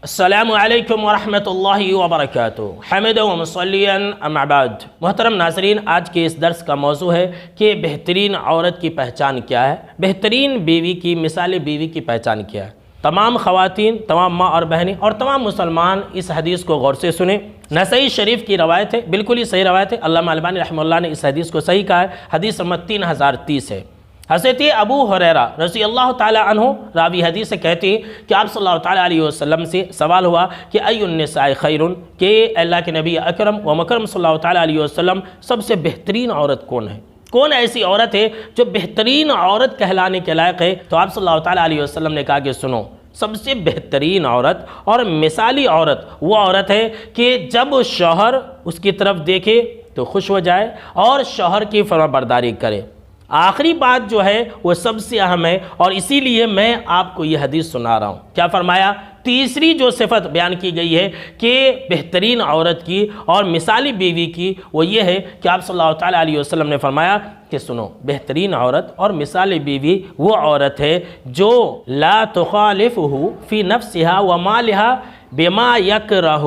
السلام علیکم ورحمۃ اللہ وبرکاتہ حمدا و مصلیاً اما بعد۔ محترم ناظرین، آج کے اس درس کا موضوع ہے کہ بہترین عورت کی پہچان کیا ہے، بہترین بیوی کی، مثال بیوی کی پہچان کیا ہے۔ تمام خواتین، تمام ماں اور بہنیں اور تمام مسلمان اس حدیث کو غور سے سنیں۔ نسائی شریف کی روایت ہے، بالکل ہی صحیح روایت ہے۔ علامہ البانی رحمہ اللہ نے اس حدیث کو صحیح کہا ہے۔ حدیث نمبر 3030 ہے۔ حضرت ابو ہریرہ رضی اللہ تعالی عنہ راوی حدیث سے کہتے ہیں کہ آپ صلی اللہ تعالی علیہ وسلم سے سوال ہوا کہ ای النساء خیر، کہ اللہ کے نبی اکرم و مکرم صلی اللہ تعالی علیہ وسلم سب سے بہترین عورت کون ہے؟ کون ایسی عورت ہے جو بہترین عورت کہلانے کے لائق ہے؟ تو آپ صلی اللہ تعالی علیہ وسلم نے کہا کہ سنو، سب سے بہترین عورت اور مثالی عورت وہ عورت ہے کہ جب شوہر اس کی طرف دیکھے تو خوش ہو جائے اور شوہر کی فرمانبرداری کرے۔ آخری بات جو ہے وہ سب سے اہم ہے، اور اسی لیے میں آپ کو یہ حدیث سنا رہا ہوں۔ کیا فرمایا؟ تیسری جو صفت بیان کی گئی ہے کہ بہترین عورت کی اور مثالی بیوی کی، وہ یہ ہے کہ آپ صلی اللہ تعالی علیہ وسلم نے فرمایا کہ سنو، بہترین عورت اور مثالی بیوی وہ عورت ہے جو لا تخالفہ فی نفسہا ومالہا بما یکرہ،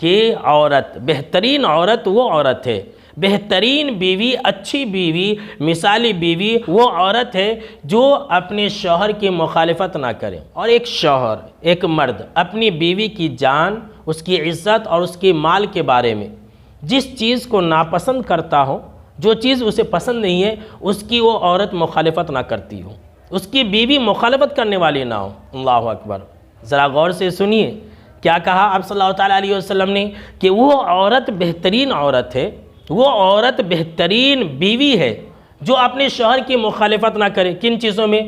کہ عورت، بہترین عورت وہ عورت ہے، بہترین بیوی، اچھی بیوی، مثالی بیوی وہ عورت ہے جو اپنے شوہر کی مخالفت نہ کرے۔ اور ایک شوہر، ایک مرد اپنی بیوی کی جان، اس کی عزت اور اس کے مال کے بارے میں جس چیز کو ناپسند کرتا ہو، جو چیز اسے پسند نہیں ہے، اس کی وہ عورت مخالفت نہ کرتی ہو، اس کی بیوی مخالفت کرنے والی نہ ہو۔ اللہ اکبر! ذرا غور سے سنیے کیا کہا آپ صلی اللہ تعالی علیہ وسلم نے کہ وہ عورت بہترین عورت ہے، وہ عورت بہترین بیوی ہے جو اپنے شوہر کی مخالفت نہ کرے۔ کن چیزوں میں؟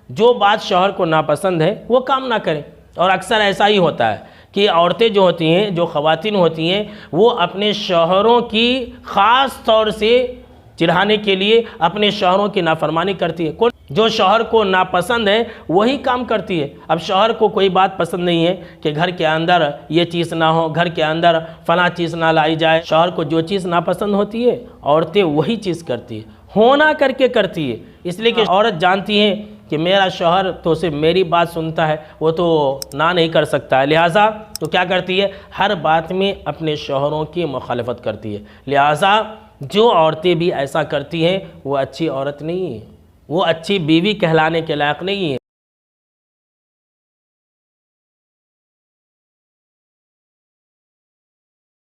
جو بات شوہر کو ناپسند ہے وہ کام نہ کرے۔ اور اکثر ایسا ہی ہوتا ہے کہ عورتیں جو ہوتی ہیں، جو خواتین ہوتی ہیں، وہ اپنے شوہروں کی خاص طور سے چڑھانے کے لیے اپنے شوہروں کی نافرمانی کرتی ہے۔ جو شوہر کو ناپسند ہے وہی کام کرتی ہے۔ اب شوہر کو کوئی بات پسند نہیں ہے کہ گھر کے اندر یہ چیز نہ ہو، گھر کے اندر فلاں چیز نہ لائی جائے، شوہر کو جو چیز ناپسند ہوتی ہے عورتیں وہی چیز کرتی ہے، ہونا کر کے کرتی ہے، اس لیے کہ عورت جانتی ہیں کہ میرا شوہر تو صرف میری بات سنتا ہے، وہ تو نہ نہیں کر سکتا ہے، لہٰذا تو کیا کرتی ہے؟ ہر بات میں اپنے شوہروں کی مخالفت کرتی ہے۔ لہٰذا جو عورتیں بھی ایسا کرتی ہیں وہ اچھی عورت نہیں ہے، وہ اچھی بیوی کہلانے کے لائق نہیں ہے۔